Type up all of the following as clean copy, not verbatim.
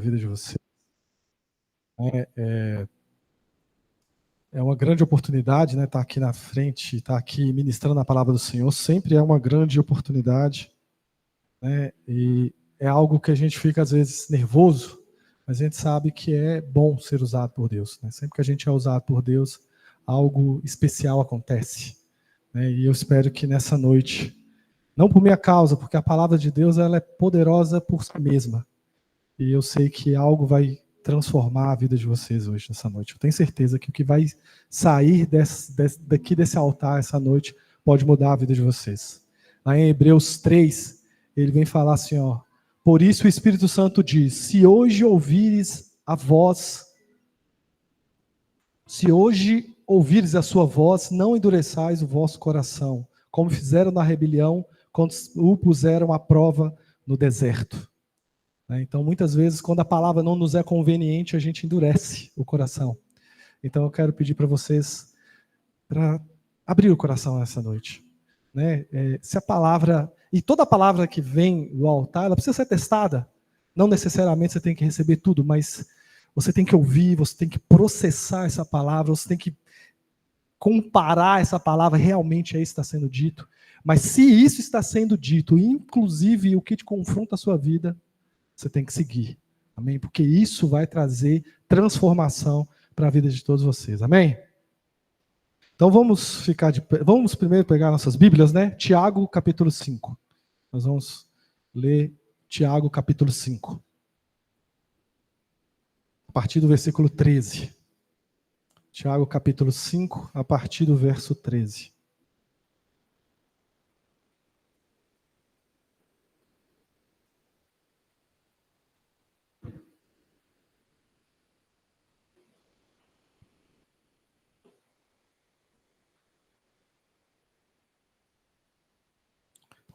vida de você. É uma grande oportunidade, né, estar aqui na frente, estar aqui ministrando a palavra do Senhor. Sempre é uma grande oportunidade, né, e é algo que a gente fica às vezes nervoso, mas a gente sabe que é bom ser usado por Deus, né? Sempre que a gente é usado por Deus, algo especial acontece, né? E eu espero que nessa noite, não por minha causa, porque a palavra de Deus ela é poderosa por si mesma. E eu sei que algo vai transformar a vida de vocês hoje, nessa noite. Eu tenho certeza que o que vai sair daqui desse altar essa noite pode mudar a vida de vocês. Lá em Hebreus 3, ele vem falar assim, ó: por isso o Espírito Santo diz, se hoje ouvires a sua voz, não endureçais o vosso coração, como fizeram na rebelião, quando o puseram à prova no deserto. Então, muitas vezes, quando a palavra não nos é conveniente, a gente endurece o coração. Então, eu quero pedir para vocês para abrir o coração nessa noite. Se a palavra, e toda palavra que vem do altar, ela precisa ser testada. Não necessariamente você tem que receber tudo, mas você tem que ouvir, você tem que processar essa palavra, você tem que comparar essa palavra, realmente é isso que está sendo dito. Mas se isso está sendo dito, inclusive o que te confronta a sua vida, você tem que seguir, amém? Porque isso vai trazer transformação para a vida de todos vocês, amém? Então vamos ficar de pé. Vamos primeiro pegar nossas Bíblias, né? Tiago, capítulo 5. Nós vamos ler Tiago, capítulo 5. A partir do versículo 13. Tiago, capítulo 5, a partir do verso 13.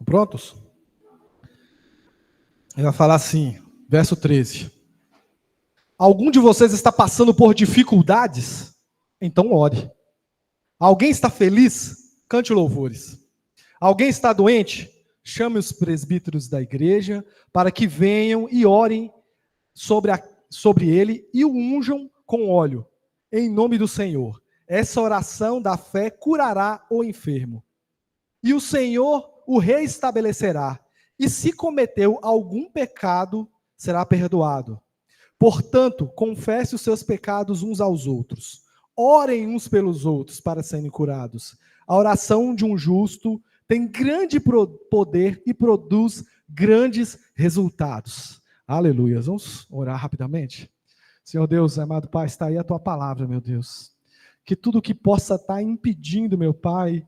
Prontos? Ele vai falar assim, verso 13. Algum de vocês está passando por dificuldades? Então ore. Alguém está feliz? Cante louvores. Alguém está doente? Chame os presbíteros da igreja para que venham e orem sobre ele e o unjam com óleo, em nome do Senhor. Essa oração da fé curará o enfermo. E o Senhor o reestabelecerá. E se cometeu algum pecado, será perdoado. Portanto, confesse os seus pecados uns aos outros. Orem uns pelos outros para serem curados. A oração de um justo tem grande poder e produz grandes resultados. Aleluia. Vamos orar rapidamente? Senhor Deus, amado Pai, está aí a Tua palavra, meu Deus. Que tudo que possa estar impedindo, meu Pai,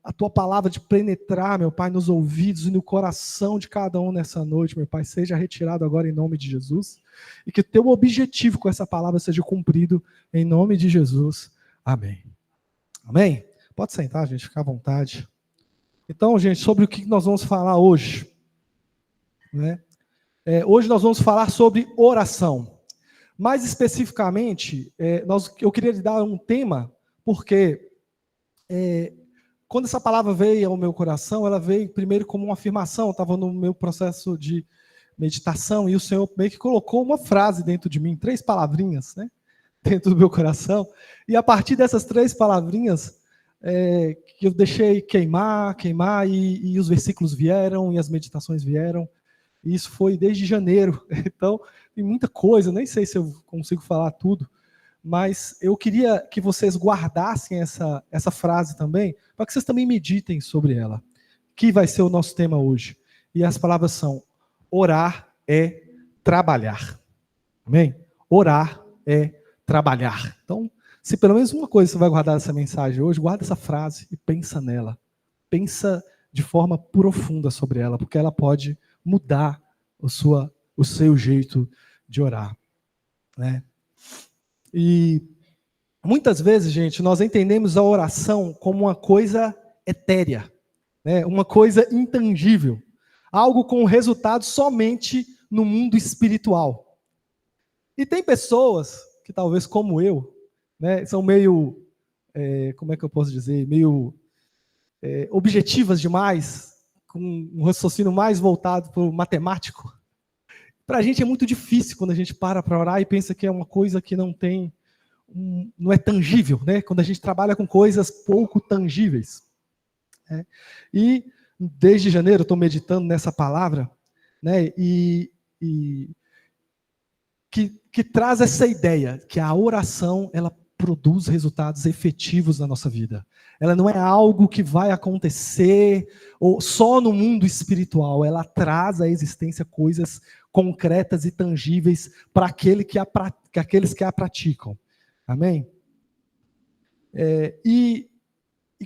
a Tua palavra de penetrar, meu Pai, nos ouvidos e no coração de cada um nessa noite, meu Pai, seja retirado agora em nome de Jesus. E que o Teu objetivo com essa palavra seja cumprido em nome de Jesus. Amém. Amém? Pode sentar, gente, fica à vontade. Então, gente, sobre o que nós vamos falar hoje, né? Hoje nós vamos falar sobre oração. Mais especificamente, eu queria lhe dar um tema, porque quando essa palavra veio ao meu coração, ela veio primeiro como uma afirmação. Eu estava no meu processo de meditação e o Senhor meio que colocou uma frase dentro de mim, 3 palavrinhas, né, dentro do meu coração. E a partir dessas 3 palavrinhas, que eu deixei queimar, e os versículos vieram, e as meditações vieram. E isso foi desde janeiro. Então, tem muita coisa, nem sei se eu consigo falar tudo. Mas eu queria que vocês guardassem essa frase também, para que vocês também meditem sobre ela, que vai ser o nosso tema hoje. E as palavras são: orar é trabalhar. Amém? Orar é trabalhar. Então, se pelo menos uma coisa você vai guardar dessa mensagem hoje, guarda essa frase e pensa nela. Pensa de forma profunda sobre ela, porque ela pode mudar o seu jeito de orar, né? E muitas vezes, gente, nós entendemos a oração como uma coisa etérea, né? Uma coisa intangível, algo com resultado somente no mundo espiritual. E tem pessoas que talvez como eu, né, são meio, como é que eu posso dizer, meio objetivas demais, com um raciocínio mais voltado para o matemático. Para a gente é muito difícil quando a gente para orar e pensa que é uma coisa que não tem, não é tangível, né? Quando a gente trabalha com coisas pouco tangíveis. Né? E desde janeiro eu estou meditando nessa palavra, né? E que traz essa ideia que a oração ela produz resultados efetivos na nossa vida. Ela não é algo que vai acontecer ou só no mundo espiritual. Ela traz à existência coisas concretas e tangíveis para aqueles que a praticam. Amém? E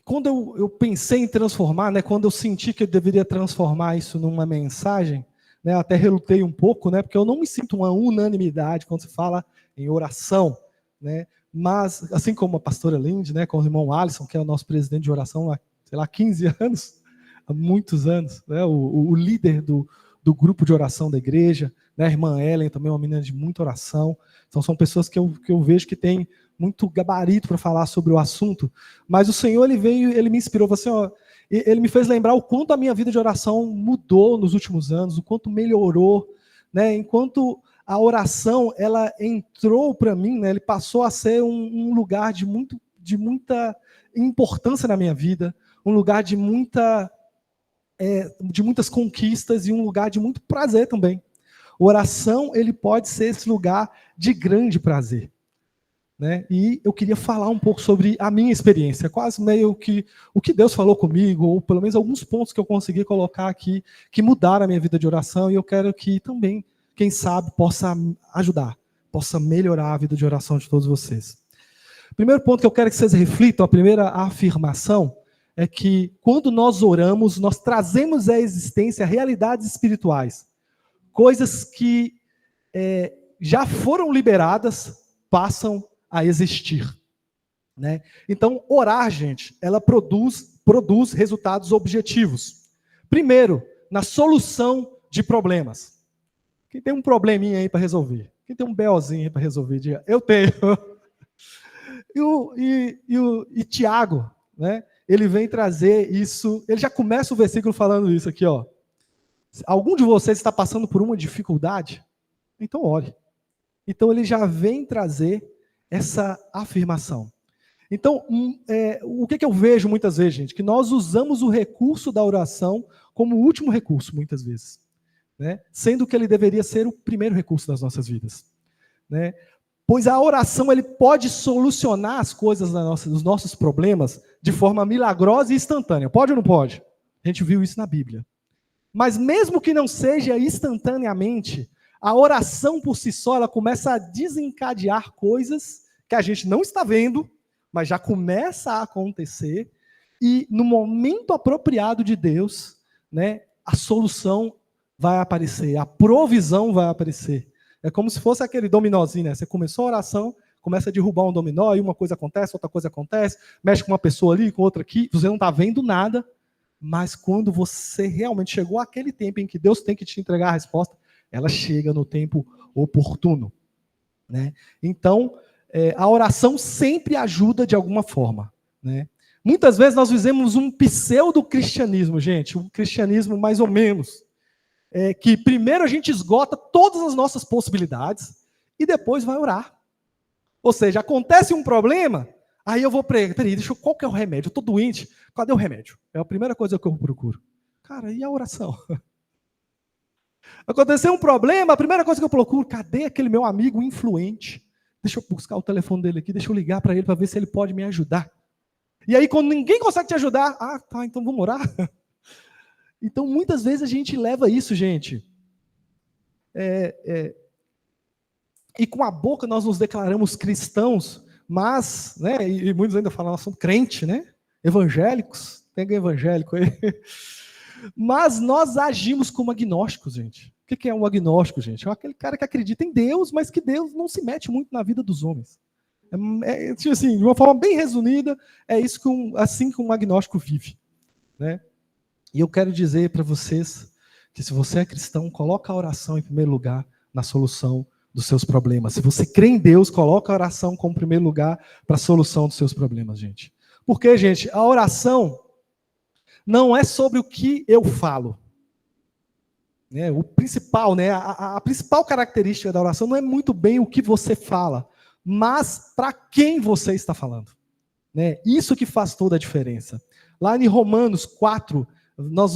quando eu pensei em transformar, né, quando eu senti que eu deveria transformar isso numa mensagem, né, eu até relutei um pouco, né, porque eu não me sinto uma unanimidade quando se fala em oração, né, mas assim como a pastora Lindy, né, com o irmão Alisson, que é o nosso presidente de oração há, sei lá, 15 anos, há muitos anos, né, o líder do grupo de oração da igreja, né, a irmã Ellen também é uma menina de muita oração, então são pessoas que eu vejo que têm muito gabarito para falar sobre o assunto, mas o Senhor, ele me inspirou, assim, ó, ele me fez lembrar o quanto a minha vida de oração mudou nos últimos anos, o quanto melhorou, né, enquanto a oração, ela entrou para mim, né, ele passou a ser um lugar de muita importância na minha vida, um lugar de muitas conquistas e um lugar de muito prazer também. A oração, ele pode ser esse lugar de grande prazer. Né? E eu queria falar um pouco sobre a minha experiência, quase meio que o que Deus falou comigo, ou pelo menos alguns pontos que eu consegui colocar aqui, que mudaram a minha vida de oração, e eu quero que também, quem sabe, possa ajudar, possa melhorar a vida de oração de todos vocês. O primeiro ponto que eu quero que vocês reflitam, a primeira afirmação, é que quando nós oramos, nós trazemos à existência realidades espirituais, coisas que já foram liberadas, passam a existir. Né? Então, orar, gente, ela produz resultados objetivos. Primeiro, na solução de problemas. Quem tem um probleminha aí para resolver? Quem tem um BOzinho aí para resolver? Diga, eu tenho. E Tiago, né? Ele vem trazer isso, ele já começa o versículo falando isso aqui, ó. Algum de vocês está passando por uma dificuldade? Então ore. Então ele já vem trazer essa afirmação. Então, o que eu vejo muitas vezes, gente? Que nós usamos o recurso da oração como o último recurso, muitas vezes. Né? Sendo que ele deveria ser o primeiro recurso das nossas vidas. Né? Pois a oração ele pode solucionar as coisas dos nossos problemas de forma milagrosa e instantânea. Pode ou não pode? A gente viu isso na Bíblia. Mas mesmo que não seja instantaneamente, a oração por si só, ela começa a desencadear coisas que a gente não está vendo, mas já começa a acontecer, e no momento apropriado de Deus, né, a solução vai aparecer, a provisão vai aparecer. É como se fosse aquele dominózinho, né? Você começou a oração, começa a derrubar um dominó, e uma coisa acontece, outra coisa acontece, mexe com uma pessoa ali, com outra aqui, você não está vendo nada, mas quando você realmente chegou àquele tempo em que Deus tem que te entregar a resposta, ela chega no tempo oportuno. Né? Então, a oração sempre ajuda de alguma forma. Né? Muitas vezes nós vivemos um pseudo-cristianismo, gente, um cristianismo mais ou menos, que primeiro a gente esgota todas as nossas possibilidades e depois vai orar. Ou seja, acontece um problema, aí eu vou peraí, qual que é o remédio? Eu estou doente, cadê o remédio? É a primeira coisa que eu procuro. Cara, e a oração? Aconteceu um problema, a primeira coisa que eu procuro, cadê aquele meu amigo influente? Deixa eu buscar o telefone dele aqui, deixa eu ligar para ele para ver se ele pode me ajudar. E aí, quando ninguém consegue te ajudar, tá, então vamos orar. Então, muitas vezes a gente leva isso, gente. E com a boca nós nos declaramos cristãos, mas, né, e muitos ainda falam, nós somos crentes, né? Evangélicos, tem alguém evangélico aí? Mas nós agimos como agnósticos, gente. O que é um agnóstico, gente? É aquele cara que acredita em Deus, mas que Deus não se mete muito na vida dos homens. Tipo assim, de uma forma bem resumida, é isso assim que um agnóstico vive. Né? E eu quero dizer para vocês que se você é cristão, coloca a oração em primeiro lugar na solução dos seus problemas. Se você crê em Deus, coloca a oração como primeiro lugar para a solução dos seus problemas, gente. Porque, gente, a oração não é sobre o que eu falo. né, o principal, né, a principal característica da oração não é muito bem o que você fala, mas para quem você está falando. Né? Isso que faz toda a diferença. Lá em Romanos 4, nós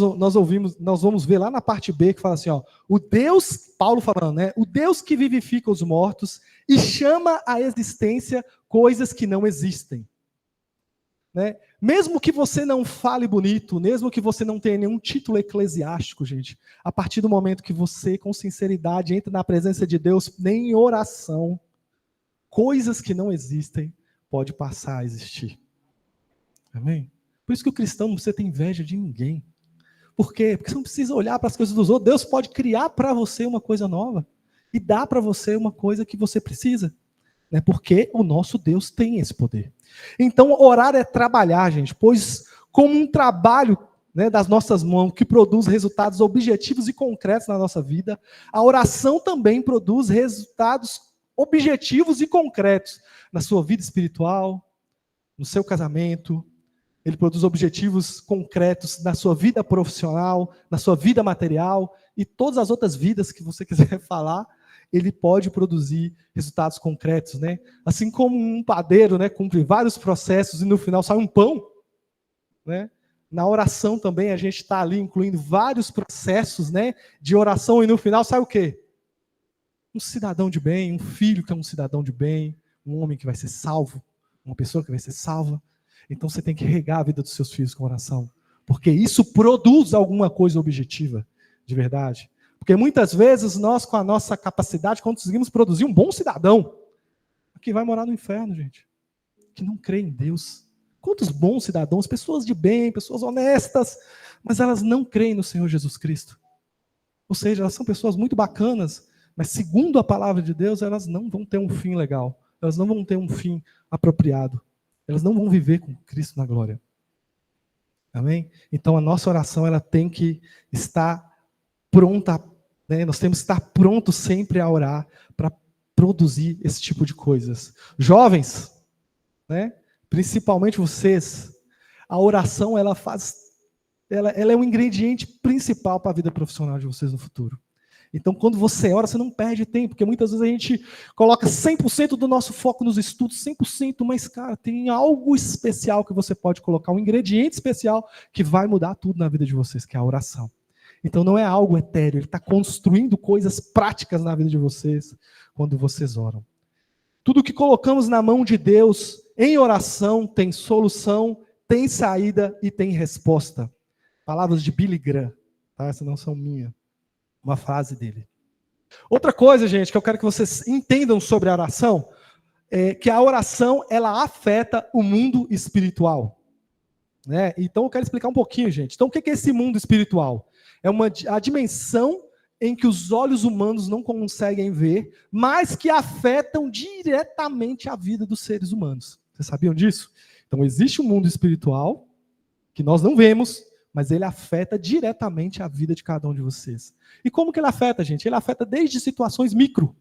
vamos ver lá na parte B que fala assim, ó, o Deus, Paulo falando, né, o Deus que vivifica os mortos e chama à existência coisas que não existem. Né? Mesmo que você não fale bonito, mesmo que você não tenha nenhum título eclesiástico, gente, a partir do momento que você, com sinceridade, entra na presença de Deus, nem em oração, coisas que não existem pode passar a existir. Amém? Por isso que o cristão não precisa ter inveja de ninguém. Por quê? Porque você não precisa olhar para as coisas dos outros. Deus pode criar para você uma coisa nova e dar para você uma coisa que você precisa. Né? Porque o nosso Deus tem esse poder. Então, orar é trabalhar, gente, pois como um trabalho, né, das nossas mãos que produz resultados objetivos e concretos na nossa vida, a oração também produz resultados objetivos e concretos na sua vida espiritual, no seu casamento. Ele produz objetivos concretos na sua vida profissional, na sua vida material e todas as outras vidas que você quiser falar, ele pode produzir resultados concretos, né? Assim como um padeiro, né, cumpre vários processos e no final sai um pão, né? Na oração também a gente está ali incluindo vários processos, né, de oração e no final sai o quê? Um cidadão de bem, um filho que é um cidadão de bem, um homem que vai ser salvo, uma pessoa que vai ser salva. Então você tem que regar a vida dos seus filhos com oração, porque isso produz alguma coisa objetiva, de verdade. Porque muitas vezes nós, com a nossa capacidade, conseguimos produzir um bom cidadão, que vai morar no inferno, gente, que não crê em Deus. Quantos bons cidadãos, pessoas de bem, pessoas honestas, mas elas não creem no Senhor Jesus Cristo. Ou seja, elas são pessoas muito bacanas, mas segundo a palavra de Deus, elas não vão ter um fim legal, elas não vão ter um fim apropriado. Elas não vão viver com Cristo na glória. Amém? Então a nossa oração ela tem que estar pronta, né? Nós temos que estar prontos sempre a orar para produzir esse tipo de coisas. Jovens, né? Principalmente vocês, a oração ela é um ingrediente principal para a vida profissional de vocês no futuro. Então, quando você ora, você não perde tempo, porque muitas vezes a gente coloca 100% do nosso foco nos estudos, 100%, mas, cara, tem algo especial que você pode colocar, um ingrediente especial que vai mudar tudo na vida de vocês, que é a oração. Então, não é algo etéreo, ele está construindo coisas práticas na vida de vocês quando vocês oram. Tudo que colocamos na mão de Deus em oração tem solução, tem saída e tem resposta. Palavras de Billy Graham, tá? Essas não são minhas. Uma frase dele. Outra coisa, gente, que eu quero que vocês entendam sobre a oração, é que a oração, ela afeta o mundo espiritual. Né? Então, eu quero explicar um pouquinho, gente. Então, o que é esse mundo espiritual? É a dimensão em que os olhos humanos não conseguem ver, mas que afetam diretamente a vida dos seres humanos. Vocês sabiam disso? Então, existe um mundo espiritual que nós não vemos, mas ele afeta diretamente a vida de cada um de vocês. E como que ele afeta, gente? Ele afeta desde situações micro.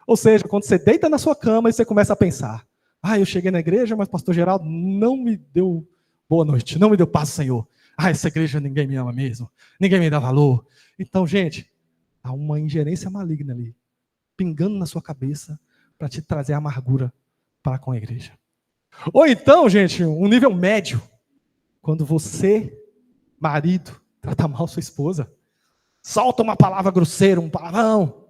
Ou seja, quando você deita na sua cama e você começa a pensar, eu cheguei na igreja, mas o pastor Geraldo não me deu boa noite, não me deu paz, Senhor. Essa igreja ninguém me ama mesmo, ninguém me dá valor. Então, gente, há uma ingerência maligna ali, pingando na sua cabeça para te trazer amargura para com a igreja. Ou então, gente, um nível médio, quando você, marido, trata mal sua esposa, solta uma palavra grosseira, um palavrão.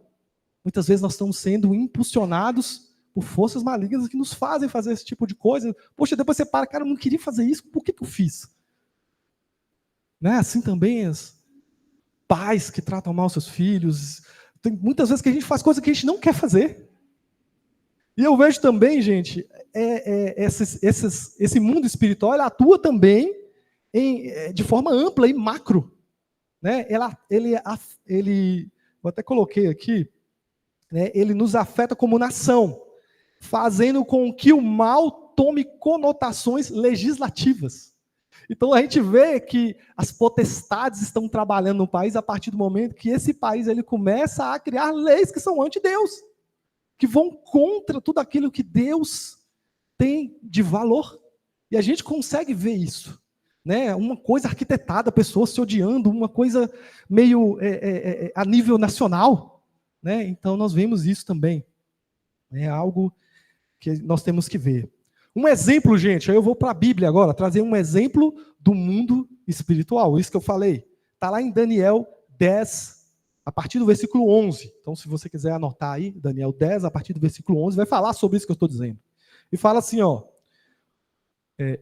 Muitas vezes nós estamos sendo impulsionados por forças malignas que nos fazem fazer esse tipo de coisa. Poxa, depois você para, cara, eu não queria fazer isso, por que eu fiz? Né? Assim também os pais que tratam mal seus filhos. Tem muitas vezes que a gente faz coisas que a gente não quer fazer. E eu vejo também, gente, esse mundo espiritual, ele atua também de forma ampla e macro. Né? Ele, eu até coloquei aqui, né? Ele nos afeta como nação, fazendo com que o mal tome conotações legislativas. Então a gente vê que as potestades estão trabalhando no país a partir do momento que esse país ele começa a criar leis que são anti-Deus, que vão contra tudo aquilo que Deus tem de valor. E a gente consegue ver isso. né? Uma coisa arquitetada, pessoas se odiando, uma coisa meio a nível nacional, né? Então nós vemos isso também. É algo que nós temos que ver. Um exemplo, gente, aí eu vou para a Bíblia agora, trazer um exemplo do mundo espiritual, isso que eu falei. Está lá em Daniel 10, a partir do versículo 11. Então, se você quiser anotar aí, Daniel 10, a partir do versículo 11, vai falar sobre isso que eu estou dizendo. E fala assim, ó.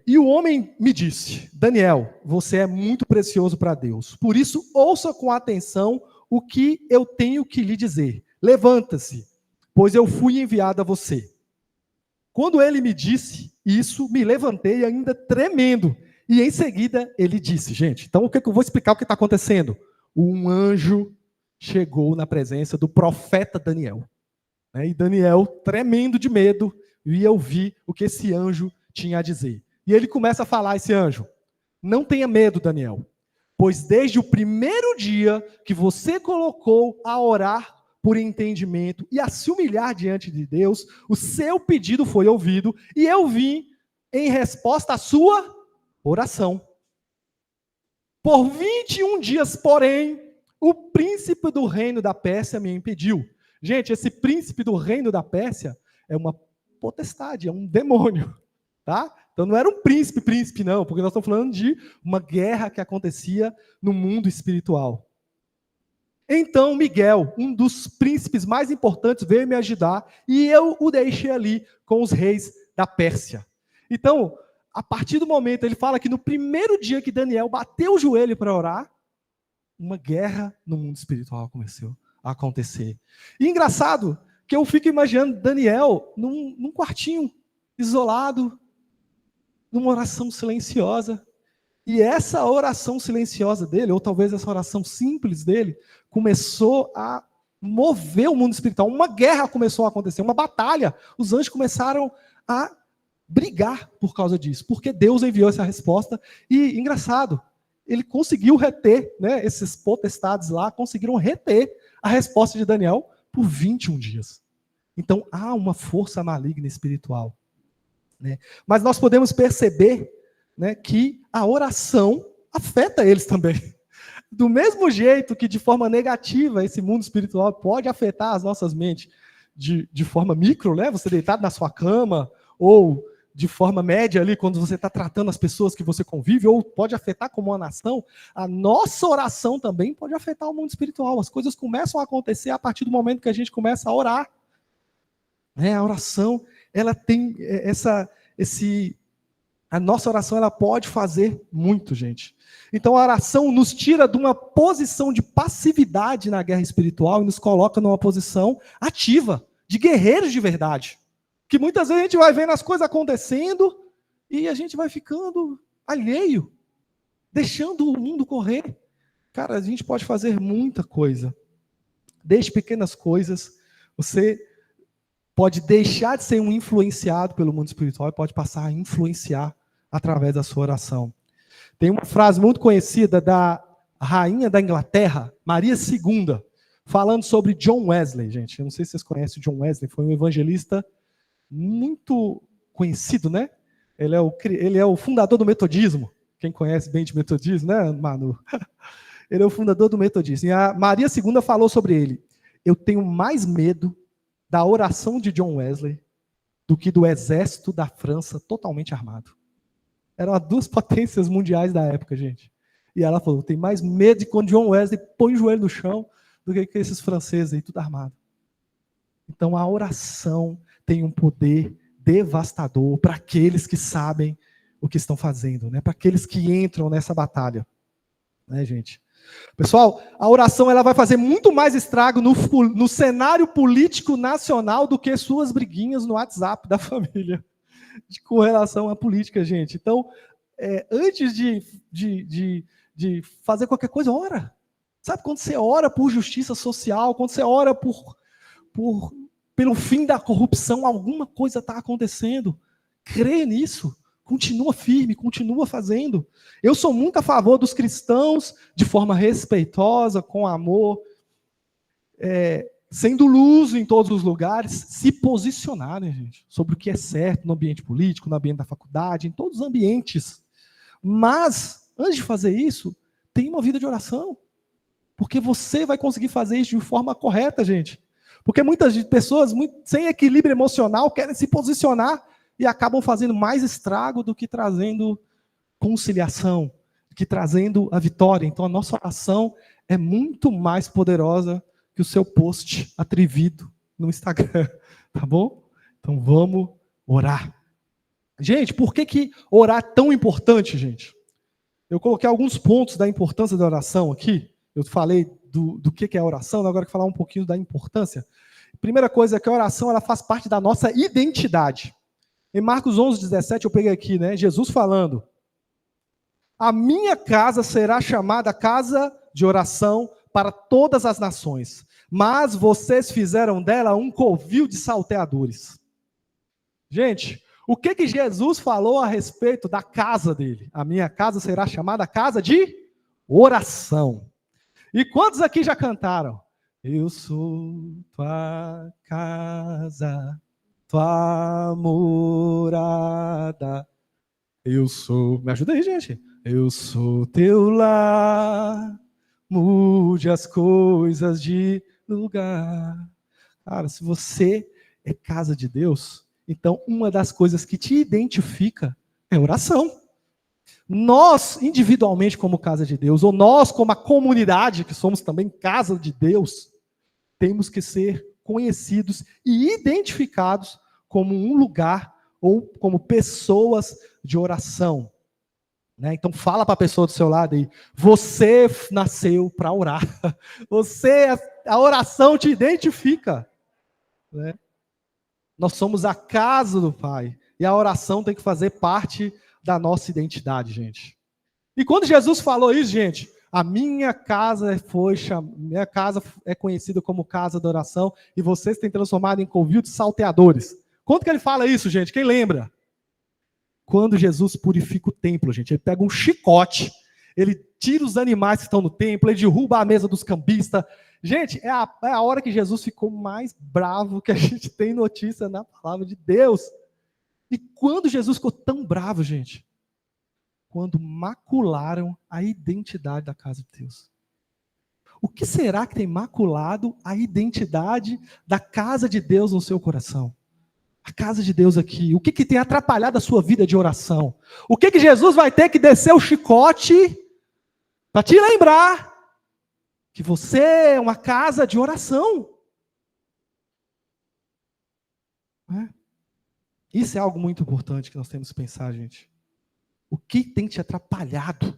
E o homem me disse, Daniel, você é muito precioso para Deus. Por isso, ouça com atenção o que eu tenho que lhe dizer. Levanta-se, pois eu fui enviado a você. Quando ele me disse isso, me levantei ainda tremendo. E em seguida ele disse, gente, então o que eu vou explicar o que está acontecendo? Um anjo chegou na presença do profeta Daniel. E Daniel, tremendo de medo, ia ouvir o que esse anjo tinha a dizer. E ele começa a falar, esse anjo, não tenha medo, Daniel, pois desde o primeiro dia que você colocou a orar por entendimento e a se humilhar diante de Deus, o seu pedido foi ouvido e eu vim em resposta à sua oração. Por 21 dias, porém, o príncipe do reino da Pérsia me impediu. Gente, esse príncipe do reino da Pérsia é uma potestade, é um demônio, tá? Então não era um príncipe não, porque nós estamos falando de uma guerra que acontecia no mundo espiritual. Então Miguel, um dos príncipes mais importantes, veio me ajudar e eu o deixei ali com os reis da Pérsia. Então, a partir do momento, ele fala que no primeiro dia que Daniel bateu o joelho para orar, uma guerra no mundo espiritual começou a acontecer. E engraçado que eu fico imaginando Daniel num quartinho, isolado, numa oração silenciosa. E essa oração silenciosa dele, ou talvez essa oração simples dele, começou a mover o mundo espiritual. Uma guerra começou a acontecer, uma batalha. Os anjos começaram a brigar por causa disso, porque Deus enviou essa resposta. E, engraçado, ele conseguiu reter, né, esses potestades lá, conseguiram reter a resposta de Daniel por 21 dias. Então, há uma força maligna espiritual. Né? Mas nós podemos perceber, né, que a oração afeta eles também. Do mesmo jeito que de forma negativa esse mundo espiritual pode afetar as nossas mentes de forma micro, né, você deitado na sua cama, ou de forma média ali, quando você está tratando as pessoas que você convive, ou pode afetar como uma nação, a nossa oração também pode afetar o mundo espiritual. As coisas começam a acontecer a partir do momento que a gente começa a orar. A oração, ela tem a nossa oração, ela pode fazer muito, gente. Então a oração nos tira de uma posição de passividade na guerra espiritual e nos coloca numa posição ativa, de guerreiros de verdade. Que muitas vezes a gente vai vendo as coisas acontecendo e a gente vai ficando alheio, deixando o mundo correr. Cara, a gente pode fazer muita coisa. Desde pequenas coisas, você pode deixar de ser um influenciado pelo mundo espiritual e pode passar a influenciar através da sua oração. Tem uma frase muito conhecida da rainha da Inglaterra, Maria II, falando sobre John Wesley, gente. Eu não sei se vocês conhecem o John Wesley, foi um evangelista muito conhecido, né? Ele é o fundador do metodismo. Quem conhece bem de metodismo, né, Manu? Ele é o fundador do metodismo. E a Maria II falou sobre ele: eu tenho mais medo da oração de John Wesley do que do exército da França totalmente armado. Eram as duas potências mundiais da época, gente. E ela falou: tem mais medo de quando John Wesley põe o joelho no chão do que esses franceses aí, tudo armado. Então a oração tem um poder devastador para aqueles que sabem o que estão fazendo, né? Para aqueles que entram nessa batalha. Né, gente? Pessoal, a oração ela vai fazer muito mais estrago no cenário político nacional do que suas briguinhas no WhatsApp da família, com relação à política, gente. Então, antes de fazer qualquer coisa, ora. Sabe, quando você ora por justiça social, quando você ora pelo fim da corrupção, alguma coisa está acontecendo. Crê nisso. Continua firme, continua fazendo. Eu sou muito a favor dos cristãos, de forma respeitosa, com amor, sendo luz em todos os lugares, se posicionarem, gente, sobre o que é certo no ambiente político, no ambiente da faculdade, em todos os ambientes. Mas antes de fazer isso, tenha uma vida de oração. Porque você vai conseguir fazer isso de forma correta, gente. Porque muitas pessoas, sem equilíbrio emocional, querem se posicionar e acabam fazendo mais estrago do que trazendo conciliação, do que trazendo a vitória. Então, a nossa oração é muito mais poderosa que o seu post atrevido no Instagram, tá bom? Então, vamos orar. Gente, por que orar é tão importante, gente? Eu coloquei alguns pontos da importância da oração aqui. Eu falei do que é a oração, agora eu vou falar um pouquinho da importância. Primeira coisa é que a oração ela faz parte da nossa identidade. Em Marcos 11:17, eu peguei aqui, né? Jesus falando: a minha casa será chamada casa de oração para todas as nações, mas vocês fizeram dela um covil de salteadores. Gente, o que Jesus falou a respeito da casa dele? A minha casa será chamada casa de oração. E quantos aqui já cantaram? Eu sou tua casa, tua morada. Eu sou... Me ajuda aí, gente. Eu sou teu lar, mude as coisas de lugar. Cara, se você é casa de Deus, então uma das coisas que te identifica é oração. Nós, individualmente como casa de Deus, ou nós como a comunidade, que somos também casa de Deus, temos que ser conhecidos e identificados como um lugar ou como pessoas de oração. Né? Então fala para a pessoa do seu lado aí, você nasceu para orar. A oração te identifica. Né? Nós somos a casa do Pai. E a oração tem que fazer parte da nossa identidade, gente. E quando Jesus falou isso, gente, a minha casa é conhecida como casa da oração e vocês têm transformado em covil de salteadores. Quando que ele fala isso, gente? Quem lembra? Quando Jesus purifica o templo, gente, ele pega um chicote, ele tira os animais que estão no templo, ele derruba a mesa dos cambistas. Gente, é a hora que Jesus ficou mais bravo que a gente tem notícia na palavra de Deus. E quando Jesus ficou tão bravo, gente? Quando macularam a identidade da casa de Deus. O que será que tem maculado a identidade da casa de Deus no seu coração? A casa de Deus aqui. O que tem atrapalhado a sua vida de oração? O que Jesus vai ter que descer o chicote para te lembrar que você é uma casa de oração? Isso é algo muito importante que nós temos que pensar, gente. O que tem te atrapalhado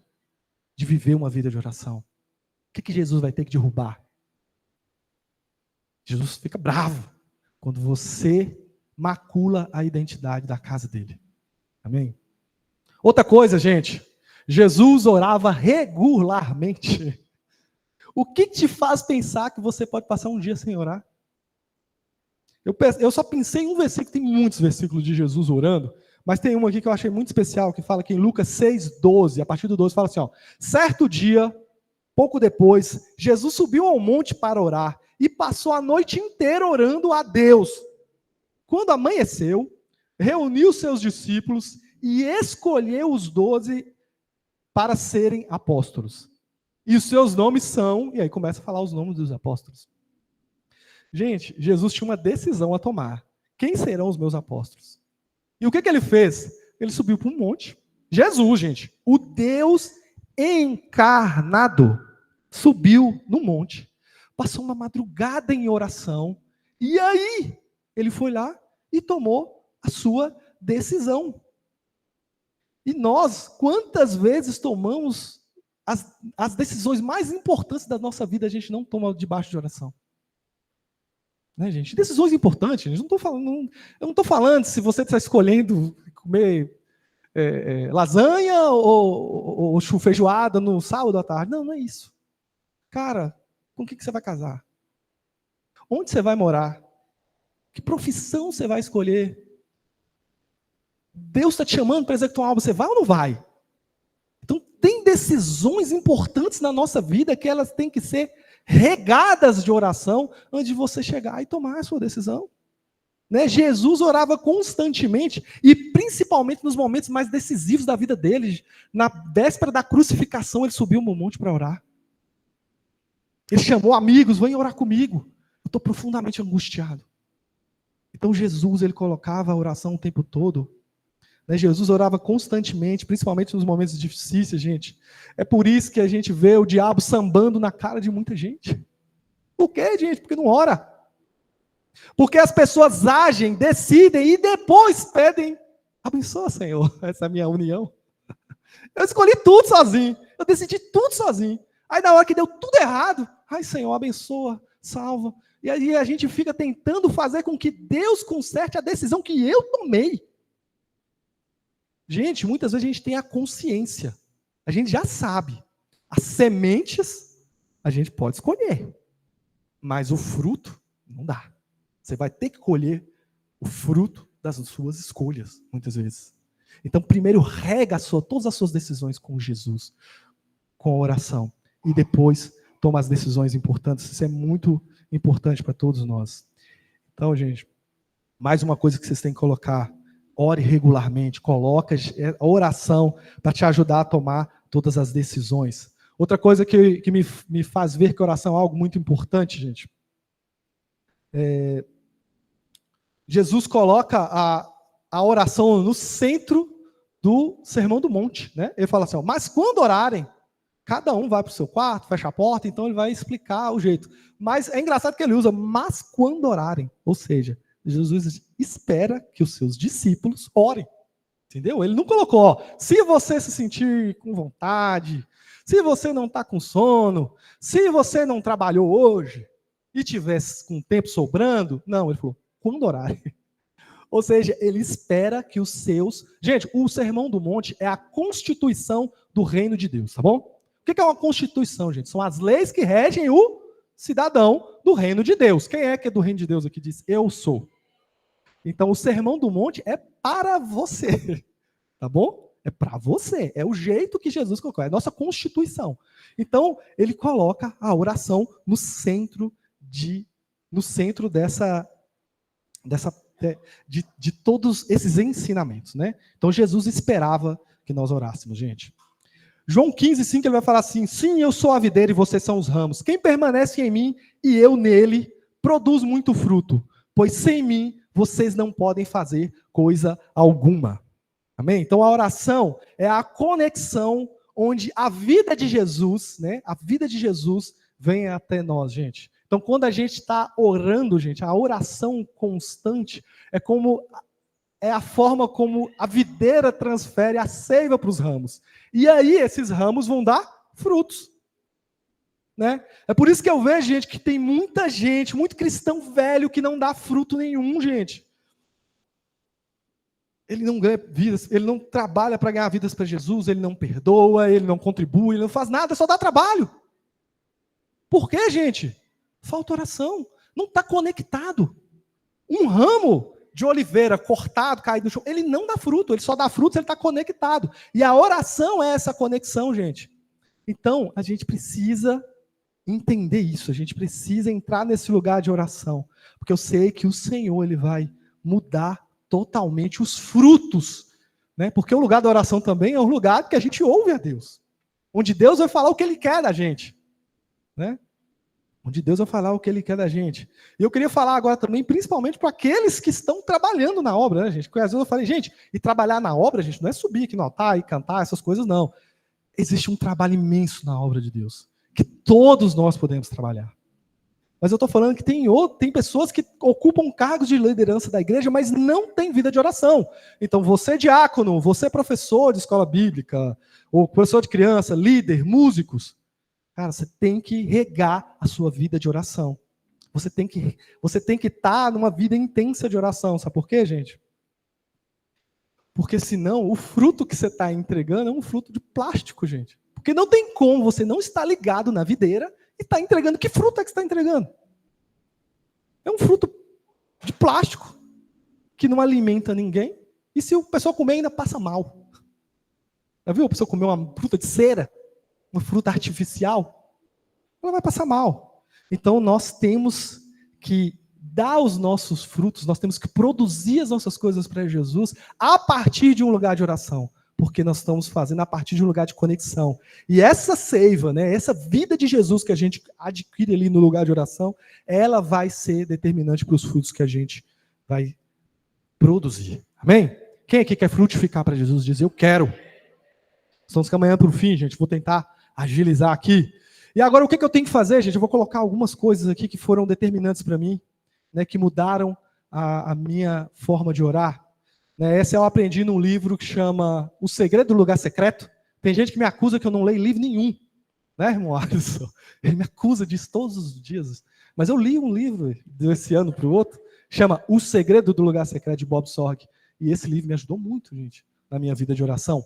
de viver uma vida de oração? O que Jesus vai ter que derrubar? Jesus fica bravo quando você macula a identidade da casa dele. Amém? Outra coisa, gente. Jesus orava regularmente. O que te faz pensar que você pode passar um dia sem orar? Eu só pensei em um versículo, tem muitos versículos de Jesus orando, mas tem um aqui que eu achei muito especial, que fala que em Lucas 6:12, a partir do 12, fala assim, ó, certo dia, pouco depois, Jesus subiu ao monte para orar e passou a noite inteira orando a Deus. Quando amanheceu, reuniu seus discípulos e escolheu os 12 para serem apóstolos. E os seus nomes são, e aí começa a falar os nomes dos apóstolos. Gente, Jesus tinha uma decisão a tomar. Quem serão os meus apóstolos? E o que ele fez? Ele subiu para um monte. Jesus, gente, o Deus encarnado, subiu no monte, passou uma madrugada em oração, e aí ele foi lá e tomou a sua decisão. E nós, quantas vezes tomamos as decisões mais importantes da nossa vida, a gente não toma debaixo de oração? Né, gente? Decisões importantes, eu não estou falando se você está escolhendo comer lasanha ou feijoada no sábado à tarde. Não, não é isso. Cara, com o que você vai casar? Onde você vai morar? Que profissão você vai escolher? Deus está te chamando para executar algo, você vai ou não vai? Então, tem decisões importantes na nossa vida que elas têm que ser regadas de oração antes de você chegar e tomar a sua decisão. Né? Jesus orava constantemente, e principalmente nos momentos mais decisivos da vida dele. Na véspera da crucificação, ele subiu no monte para orar. Ele chamou amigos, vem orar comigo. Eu estou profundamente angustiado. Então Jesus, ele colocava a oração o tempo todo. Né? Jesus orava constantemente, principalmente nos momentos difíceis, gente. É por isso que a gente vê o diabo sambando na cara de muita gente. Por quê, gente? Porque não ora. Porque as pessoas agem, decidem e depois pedem. Abençoa, Senhor, essa minha união. Eu escolhi tudo sozinho. Eu decidi tudo sozinho. Aí na hora que deu tudo errado, ai, Senhor, abençoa, salva. E aí a gente fica tentando fazer com que Deus conserte a decisão que eu tomei. Gente, muitas vezes a gente tem a consciência. A gente já sabe. As sementes a gente pode escolher. Mas o fruto não dá. Você vai ter que colher o fruto das suas escolhas, muitas vezes. Então, primeiro rega todas as suas decisões com Jesus, com a oração. E depois toma as decisões importantes. Isso é muito importante para todos nós. Então, gente, mais uma coisa que vocês têm que colocar: ore regularmente, coloca a oração para te ajudar a tomar todas as decisões. Outra coisa que me faz ver que a oração é algo muito importante, gente. Jesus coloca a oração no centro do Sermão do Monte, né? Ele fala assim, mas quando orarem, cada um vai para o seu quarto, fecha a porta, então ele vai explicar o jeito. Mas é engraçado que ele usa, mas quando orarem, ou seja, Jesus espera que os seus discípulos orem, entendeu? Ele não colocou, ó, se você se sentir com vontade, se você não está com sono, se você não trabalhou hoje e tivesse com tempo sobrando, não, ele falou, quando orarem. Ou seja, ele espera que os seus... Gente, o Sermão do Monte é a constituição do reino de Deus, tá bom? O que é uma constituição, gente? São as leis que regem o cidadão do reino de Deus. Quem é que é do reino de Deus aqui diz, eu sou. Então, o Sermão do Monte é para você, tá bom? É para você. É o jeito que Jesus colocou, é a nossa constituição. Então, ele coloca a oração no centro de todos esses ensinamentos, né? Então Jesus esperava que nós orássemos, gente. João 15:5 ele vai falar assim, sim, eu sou a videira e vocês são os ramos. Quem permanece em mim e eu nele, produz muito fruto, pois sem mim vocês não podem fazer coisa alguma. Amém? Então a oração é a conexão onde a vida de Jesus, né? A vida de Jesus vem até nós, gente. Então, quando a gente está orando, gente, a oração constante é a forma como a videira transfere a seiva para os ramos. E aí, esses ramos vão dar frutos. Né? É por isso que eu vejo, gente, que tem muita gente, muito cristão velho, que não dá fruto nenhum, gente. Ele não ganha vidas, ele não trabalha para ganhar vidas para Jesus, ele não perdoa, ele não contribui, ele não faz nada, só dá trabalho. Por quê, gente? Falta oração, não está conectado. Um ramo de oliveira cortado, caído no chão, ele não dá fruto, ele só dá fruto se ele está conectado. E a oração é essa conexão, gente. Então, a gente precisa entender isso, a gente precisa entrar nesse lugar de oração, porque eu sei que o Senhor ele vai mudar totalmente os frutos, né? Porque o lugar da oração também é um lugar que a gente ouve a Deus, onde Deus vai falar o que Ele quer da gente, né? Onde Deus vai falar o que Ele quer da gente. E eu queria falar agora também, principalmente para aqueles que estão trabalhando na obra, né, gente? Porque às vezes eu falei, gente, e trabalhar na obra, gente, não é subir aqui no altar e cantar, essas coisas, não. Existe um trabalho imenso na obra de Deus, que todos nós podemos trabalhar. Mas eu estou falando que tem pessoas que ocupam cargos de liderança da igreja, mas não têm vida de oração. Então, você é diácono, você é professor de escola bíblica, ou professor de criança, líder, músicos. Cara, você tem que regar a sua vida de oração. Você tem que estar numa vida intensa de oração. Sabe por quê, gente? Porque senão o fruto que você está entregando é um fruto de plástico, gente. Porque não tem como você não estar ligado na videira e está entregando. Que fruto é que você está entregando? É um fruto de plástico que não alimenta ninguém. E se o pessoal comer, ainda passa mal. Já viu a pessoa comer uma fruta de cera? Uma fruta artificial? Ela vai passar mal. Então nós temos que dar os nossos frutos, nós temos que produzir as nossas coisas para Jesus a partir de um lugar de oração, porque nós estamos fazendo a partir de um lugar de conexão. E essa seiva, né, essa vida de Jesus que a gente adquire ali no lugar de oração, ela vai ser determinante para os frutos que a gente vai produzir. Amém? Quem aqui quer frutificar para Jesus? Diz, eu quero. Estamos caminhando para o fim, gente. Vou tentar agilizar aqui. E agora, o que eu tenho que fazer, gente? Eu vou colocar algumas coisas aqui que foram determinantes para mim, né, que mudaram a minha forma de orar. Né, essa eu aprendi num livro que chama O Segredo do Lugar Secreto. Tem gente que me acusa que eu não leio livro nenhum. Né, irmão Alisson? Ele me acusa disso todos os dias. Mas eu li um livro desse ano para o outro, chama O Segredo do Lugar Secreto, de Bob Sorg. E esse livro me ajudou muito, gente, na minha vida de oração.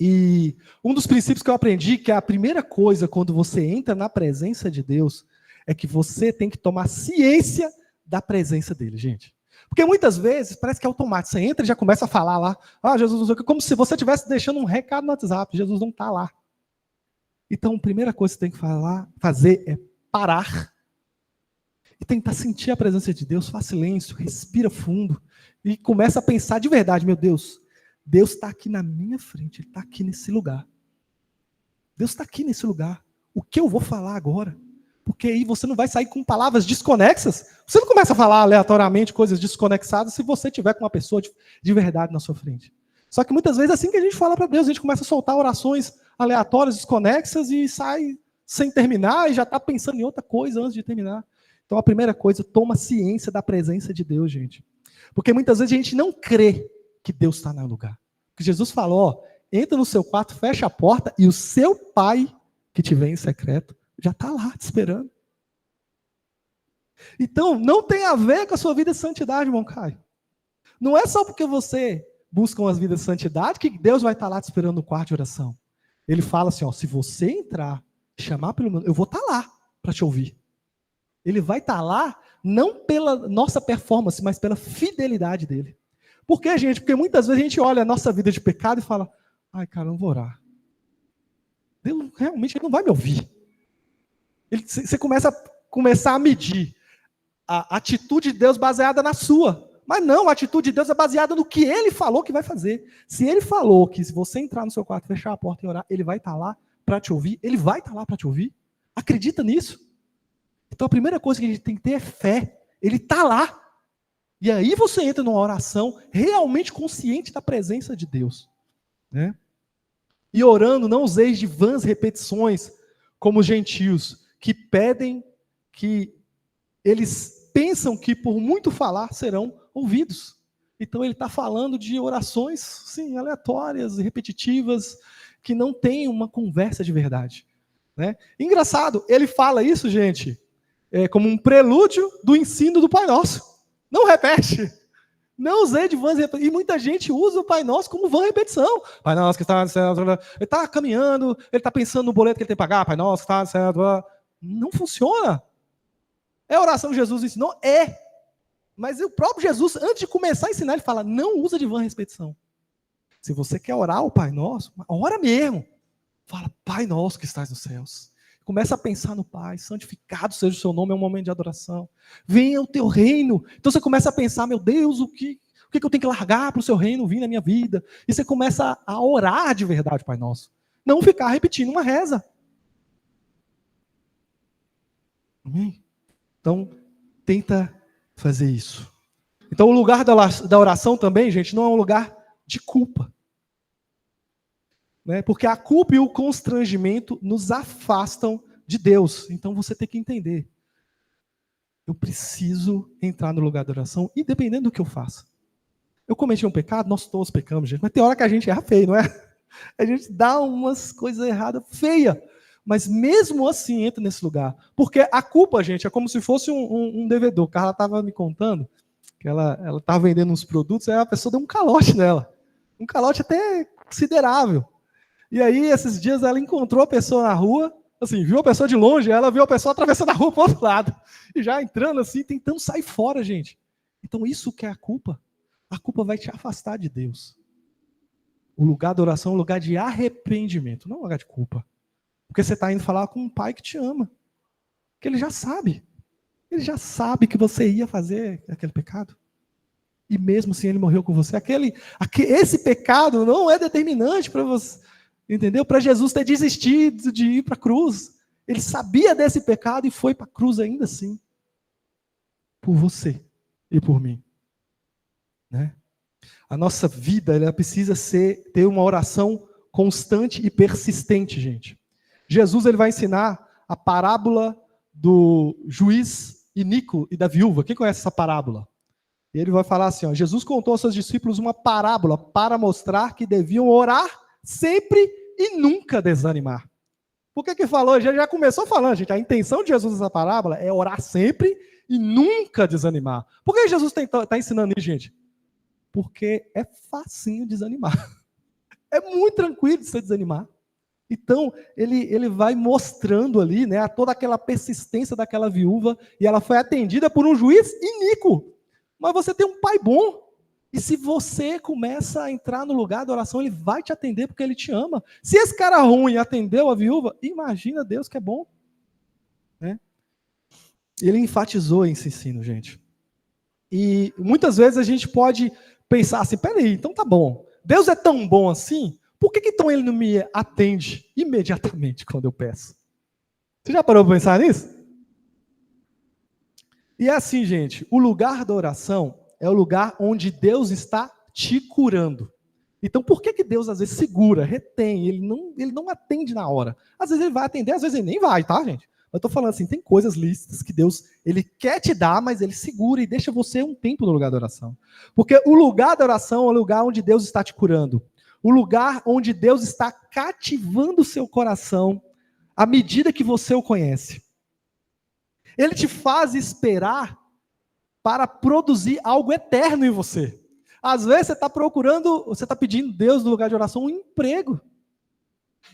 E um dos princípios que eu aprendi, que é a primeira coisa quando você entra na presença de Deus, é que você tem que tomar ciência da presença dele, gente. Porque muitas vezes parece que é automático. Você entra e já começa a falar lá, Jesus não sei o que, como se você estivesse deixando um recado no WhatsApp. Jesus não está lá. Então, a primeira coisa que você tem que fazer é parar e tentar sentir a presença de Deus. Faz silêncio, respira fundo e começa a pensar de verdade, meu Deus está aqui na minha frente, Ele está aqui nesse lugar. Deus está aqui nesse lugar. O que eu vou falar agora? Porque aí você não vai sair com palavras desconexas. Você não começa a falar aleatoriamente coisas desconexadas se você tiver com uma pessoa de verdade na sua frente. Só que muitas vezes é assim que a gente fala para Deus, a gente começa a soltar orações aleatórias, desconexas e sai sem terminar e já está pensando em outra coisa antes de terminar. Então a primeira coisa, toma ciência da presença de Deus, gente. Porque muitas vezes a gente não crê que Deus está no lugar. Porque Jesus falou, entra no seu quarto, fecha a porta e o seu pai, que te vê em secreto, já está lá te esperando. Então, não tem a ver com a sua vida de santidade, irmão Caio. Não é só porque você busca umas vidas de santidade que Deus vai estar lá te esperando no quarto de oração. Ele fala assim, se você entrar, chamar pelo meu nome, eu vou estar lá para te ouvir. Ele vai estar lá, não pela nossa performance, mas pela fidelidade dele. Por quê, gente? Porque muitas vezes a gente olha a nossa vida de pecado e fala, cara, eu não vou orar. Deus realmente não vai me ouvir. Você começa a medir a atitude de Deus baseada na sua. Mas não, a atitude de Deus é baseada no que Ele falou que vai fazer. Se Ele falou que se você entrar no seu quarto, fechar a porta e orar, Ele vai estar lá para te ouvir, Ele vai estar lá para te ouvir. Acredita nisso? Então a primeira coisa que a gente tem que ter é fé. Ele está lá. E aí você entra numa oração realmente consciente da presença de Deus. Né? E orando, não useis de vãs repetições, como os gentios, que pedem, que eles pensam que por muito falar serão ouvidos. Então ele está falando de orações, sim, aleatórias, repetitivas, que não tem uma conversa de verdade. Né? Engraçado, ele fala isso, gente, como um prelúdio do ensino do Pai Nosso. Não repete. Não usei de vãs repetições. E muita gente usa o Pai Nosso como vã repetição. Pai Nosso que está no céu. Ele está caminhando, ele está pensando no boleto que ele tem que pagar. Pai Nosso que está no céu. Não funciona. É a oração que Jesus ensinou? É. Mas o próprio Jesus, antes de começar a ensinar, ele fala, não usa de vã repetição. Se você quer orar o Pai Nosso, ora mesmo. Fala, Pai Nosso que estás nos céus. Começa a pensar no Pai, santificado seja o seu nome, é um momento de adoração. Venha o teu reino. Então você começa a pensar, meu Deus, o que eu tenho que largar para o seu reino vir na minha vida? E você começa a orar de verdade, Pai Nosso. Não ficar repetindo uma reza. Amém? Então, tenta fazer isso. Então, o lugar da oração também, gente, não é um lugar de culpa. Né? Porque a culpa e o constrangimento nos afastam de Deus. Então você tem que entender. Eu preciso entrar no lugar da oração, independente do que eu faça. Eu cometi um pecado, nós todos pecamos, gente, mas tem hora que a gente erra feio, não é? A gente dá umas coisas erradas feias. Mas mesmo assim entra nesse lugar. Porque a culpa, gente, é como se fosse um devedor. O cara estava me contando que ela estava vendendo uns produtos, aí a pessoa deu um calote nela. Um calote até considerável. E aí, esses dias, ela encontrou a pessoa na rua, assim, viu a pessoa de longe, ela viu a pessoa atravessando a rua para o outro lado. E já entrando assim, tentando sair fora, gente. Então, isso que é a culpa. A culpa vai te afastar de Deus. O lugar da oração é um lugar de arrependimento, não é um lugar de culpa. Porque você está indo falar com um pai que te ama. Que ele já sabe. Ele já sabe que você ia fazer aquele pecado. E mesmo assim ele morreu com você. Esse pecado não é determinante para você, entendeu? Para Jesus ter desistido de ir para a cruz. Ele sabia desse pecado e foi para a cruz ainda assim. Por você e por mim. Né? A nossa vida ela precisa ter uma oração constante e persistente, gente. Jesus ele vai ensinar a parábola do juiz iníquo e da viúva. Quem conhece essa parábola? E ele vai falar assim, ó, Jesus contou aos seus discípulos uma parábola para mostrar que deviam orar sempre e nunca desanimar. Por que falou? Já começou falando, gente. A intenção de Jesus nessa parábola é orar sempre e nunca desanimar. Por que Jesus está ensinando isso, gente? Porque é facinho desanimar. É muito tranquilo de você desanimar. Então, ele vai mostrando ali, né, toda aquela persistência daquela viúva, e ela foi atendida por um juiz iníquo. Mas você tem um pai bom. E se você começa a entrar no lugar da oração, ele vai te atender porque ele te ama. Se esse cara ruim atendeu a viúva, imagina Deus que é bom. Né? Ele enfatizou esse ensino, gente. E muitas vezes a gente pode pensar assim, peraí, então tá bom. Deus é tão bom assim, por que então ele não me atende imediatamente quando eu peço? Você já parou para pensar nisso? E é assim, gente, o lugar da oração é o lugar onde Deus está te curando. Então, por que Deus às vezes segura, retém, ele não atende na hora? Às vezes ele vai atender, às vezes ele nem vai, tá, gente? Eu estou falando assim, tem coisas lícitas que Deus, ele quer te dar, mas ele segura e deixa você um tempo no lugar da oração. Porque o lugar da oração é o lugar onde Deus está te curando. O lugar onde Deus está cativando o seu coração à medida que você o conhece. Ele te faz esperar para produzir algo eterno em você. Às vezes você está procurando, você está pedindo a Deus no lugar de oração um emprego.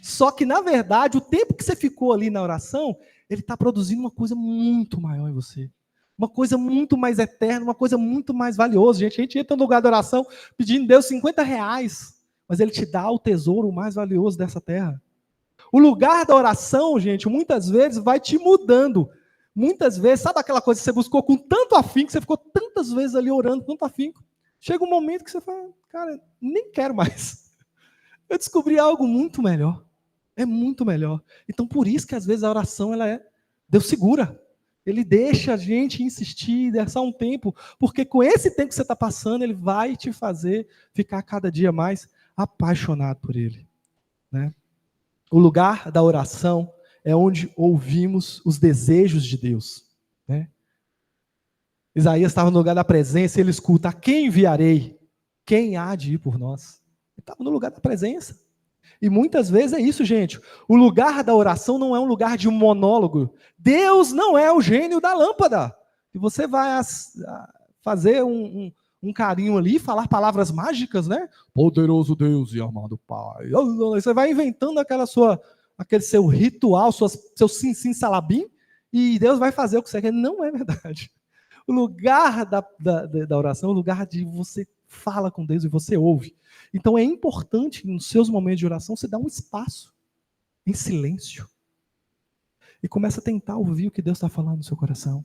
Só que, na verdade, o tempo que você ficou ali na oração, ele está produzindo uma coisa muito maior em você. Uma coisa muito mais eterna, uma coisa muito mais valiosa. A gente entra no lugar da oração pedindo a Deus R$50, mas ele te dá o tesouro mais valioso dessa terra. O lugar da oração, gente, muitas vezes vai te mudando. Muitas vezes, sabe aquela coisa que você buscou com tanto afinco, que você ficou tantas vezes ali orando, tanto afinco. Chega um momento que você fala, cara, nem quero mais. Eu descobri algo muito melhor. É muito melhor. Então, por isso que às vezes a oração, Deus segura. Ele deixa a gente insistir, deixar um tempo, porque com esse tempo que você está passando, ele vai te fazer ficar cada dia mais apaixonado por ele. Né? O lugar da oração é onde ouvimos os desejos de Deus. Né? Isaías estava no lugar da presença e ele escuta, a quem enviarei? Quem há de ir por nós? Ele estava no lugar da presença. E muitas vezes é isso, gente. O lugar da oração não é um lugar de um monólogo. Deus não é o gênio da lâmpada. E você vai fazer um carinho ali, falar palavras mágicas, né? Poderoso Deus e amado Pai. Você vai inventando aquele seu ritual, seu sim salabim, e Deus vai fazer o que você quer. Não é verdade. O lugar da oração é o lugar de você fala com Deus e você ouve. Então é importante, nos seus momentos de oração, você dar um espaço, em silêncio. E começa a tentar ouvir o que Deus está falando no seu coração.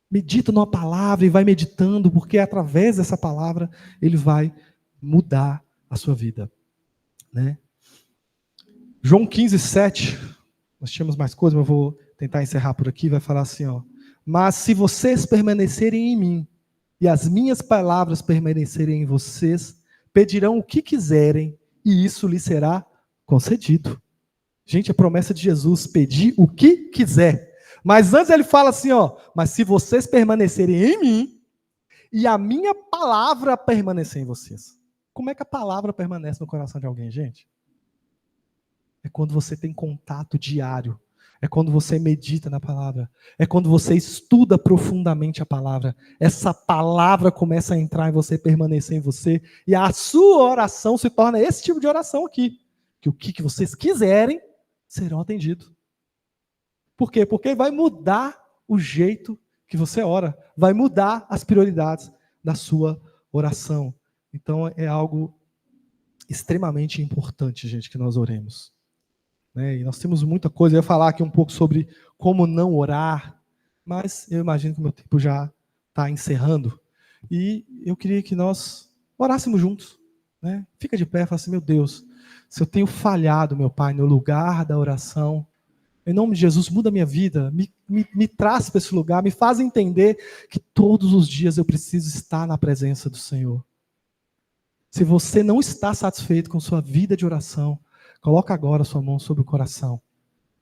Medita numa palavra e vai meditando, porque através dessa palavra, ele vai mudar a sua vida. Né? João 15:7. Nós tínhamos mais coisas, mas eu vou tentar encerrar por aqui. Vai falar assim, ó. Mas se vocês permanecerem em mim, e as minhas palavras permanecerem em vocês, pedirão o que quiserem, e isso lhes será concedido. Gente, a promessa de Jesus, pedir o que quiser. Mas antes ele fala assim, ó, mas se vocês permanecerem em mim, e a minha palavra permanecer em vocês. Como é que a palavra permanece no coração de alguém, gente? É quando você tem contato diário. É quando você medita na palavra. É quando você estuda profundamente a palavra. Essa palavra começa a entrar em você, permanecer em você. E a sua oração se torna esse tipo de oração aqui. Que o que vocês quiserem serão atendidos. Por quê? Porque vai mudar o jeito que você ora. Vai mudar as prioridades da sua oração. Então é algo extremamente importante, gente, que nós oremos. E nós temos muita coisa. Eu ia falar aqui um pouco sobre como não orar, mas eu imagino que o meu tempo já está encerrando. E eu queria que nós orássemos juntos, né? Fica de pé e fala assim: meu Deus, se eu tenho falhado, meu Pai, no lugar da oração, em nome de Jesus, muda a minha vida, me traz para esse lugar, me faz entender que todos os dias eu preciso estar na presença do Senhor. Se você não está satisfeito com sua vida de oração, coloca agora a sua mão sobre o coração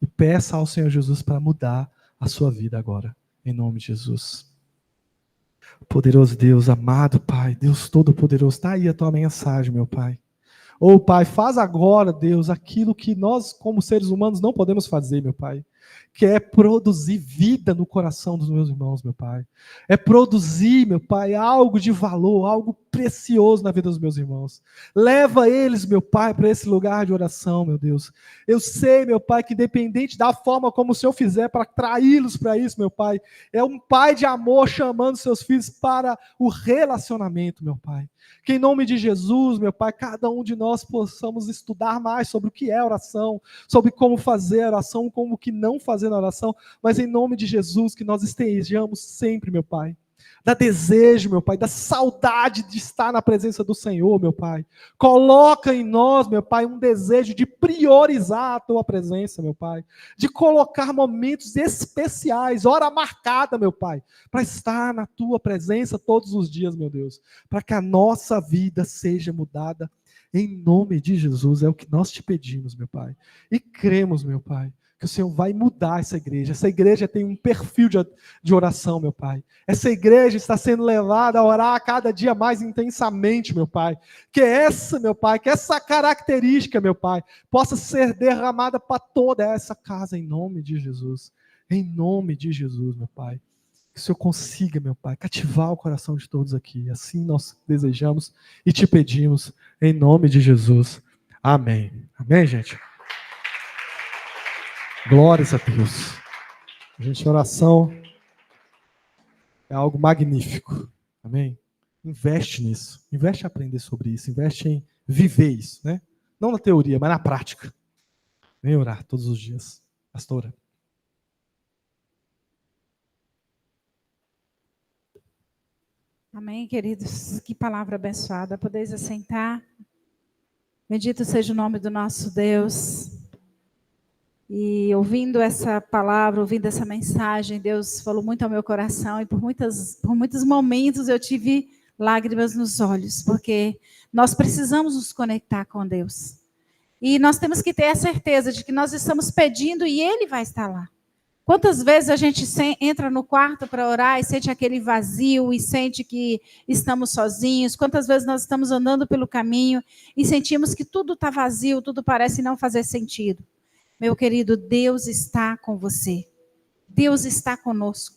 e peça ao Senhor Jesus para mudar a sua vida agora, em nome de Jesus. Poderoso Deus, amado Pai, Deus Todo-Poderoso, está aí a tua mensagem, meu Pai. Ô Pai, faz agora, Deus, aquilo que nós, como seres humanos, não podemos fazer, meu Pai. Que é produzir vida no coração dos meus irmãos, meu Pai. É produzir, meu Pai, algo de valor, algo precioso na vida dos meus irmãos. Leva eles, meu Pai, para esse lugar de oração, meu Deus. Eu sei, meu Pai, que independente da forma como o Senhor fizer para atraí-los para isso, meu Pai, é um Pai de amor chamando seus filhos para o relacionamento, meu Pai. Que em nome de Jesus, meu Pai, cada um de nós possamos estudar mais sobre o que é oração, sobre como fazer a oração, como que não fazer na oração, mas em nome de Jesus, que nós estejamos sempre, meu Pai, da desejo, meu Pai, da saudade de estar na presença do Senhor, meu Pai. Coloca em nós, meu Pai, um desejo de priorizar a Tua presença, meu Pai, de colocar momentos especiais, hora marcada, meu Pai, para estar na Tua presença todos os dias, meu Deus, para que a nossa vida seja mudada em nome de Jesus. É o que nós te pedimos, meu Pai, e cremos, meu Pai, que o Senhor vai mudar essa igreja. Essa igreja tem um perfil de oração, meu Pai. Essa igreja está sendo levada a orar cada dia mais intensamente, meu Pai. Que essa, meu Pai, que essa característica, meu Pai, possa ser derramada para toda essa casa, em nome de Jesus. Em nome de Jesus, meu Pai. Que o Senhor consiga, meu Pai, cativar o coração de todos aqui. Assim nós desejamos e te pedimos, em nome de Jesus. Amém. Amém, gente? Glórias a Deus. Gente, oração é algo magnífico. Amém? Investe nisso. Investe em aprender sobre isso. Investe em viver isso, né? Não na teoria, mas na prática. Vem orar todos os dias. Pastora. Amém, queridos. Que palavra abençoada. Podeis assentar. Bendito seja o nome do nosso Deus. E ouvindo essa palavra, ouvindo essa mensagem, Deus falou muito ao meu coração e por muitos momentos eu tive lágrimas nos olhos, porque nós precisamos nos conectar com Deus. E nós temos que ter a certeza de que nós estamos pedindo e Ele vai estar lá. Quantas vezes a gente entra no quarto para orar e sente aquele vazio e sente que estamos sozinhos? Quantas vezes nós estamos andando pelo caminho e sentimos que tudo está vazio, tudo parece não fazer sentido? Meu querido, Deus está com você. Deus está conosco.